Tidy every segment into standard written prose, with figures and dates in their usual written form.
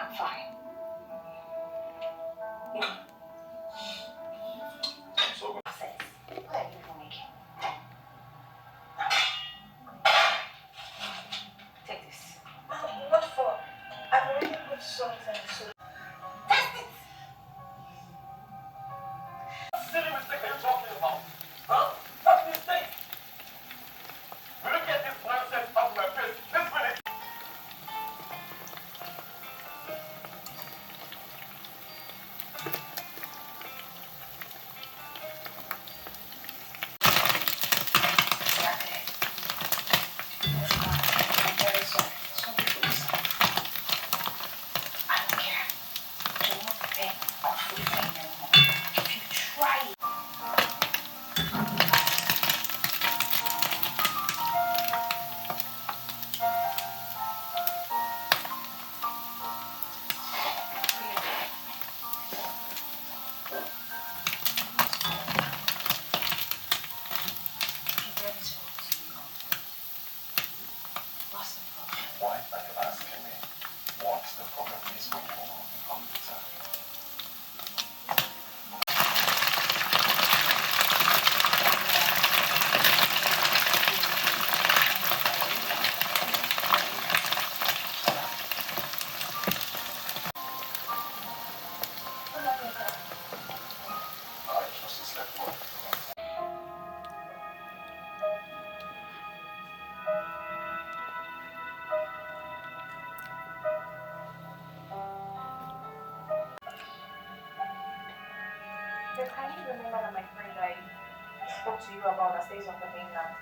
I'm fine. So Says, what are you doing again? Take this. What for? I've already put something so. Test it. what silly mistake are you talking about? Huh? What mistake? Will you get this nonsense out of my face this minute? I'm very sorry. Sorry for this. I don't care. Do not beg or food for me anymore. If you try it, you very spoke to you. What's the problem? Why are you asking me what the problem is when you want to come to tell me? I just slept well. Can you remember that my friend I spoke to you about that stays on the mainland?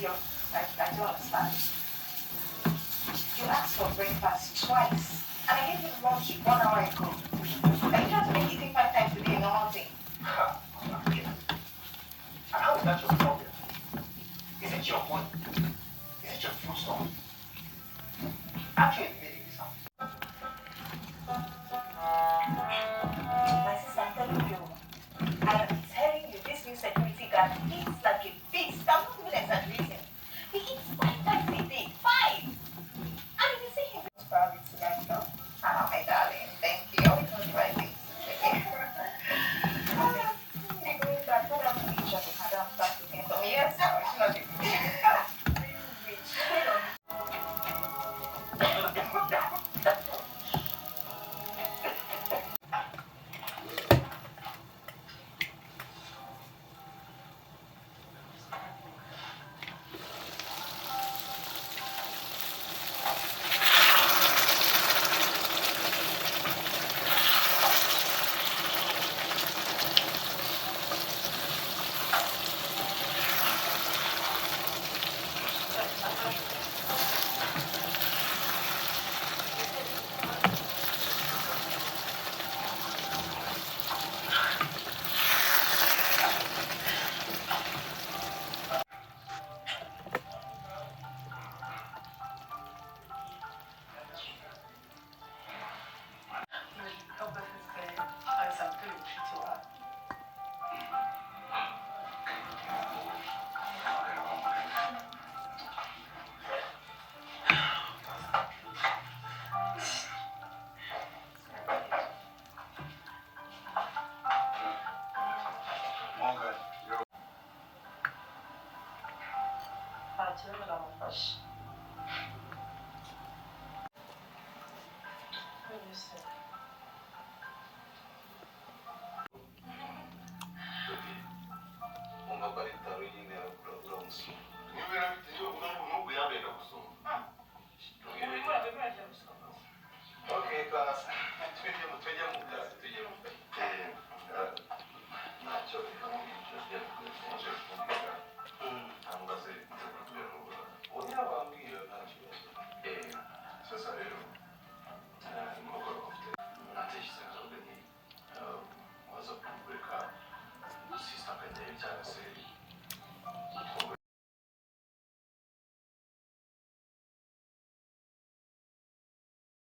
I don't understand. You asked for breakfast twice, and I gave you lunch 1 hour ago. Are you trying to make eating 5 times a day a normal thing? And how is that your problem? Is it your money? Is it your food store? Actually, maybe this house. My sister, I'm telling you. I am telling you, this new security guard eats like a beast. I'm not even exaggerating. He eats 5 times a day. 5! And if you see him, it's priority right now. Ah, my darling, thank you. You always know the right things to say. They're going back. Tell them to each other. Madam, start looking for me. Yes, sir. It's not the really rich. What is it?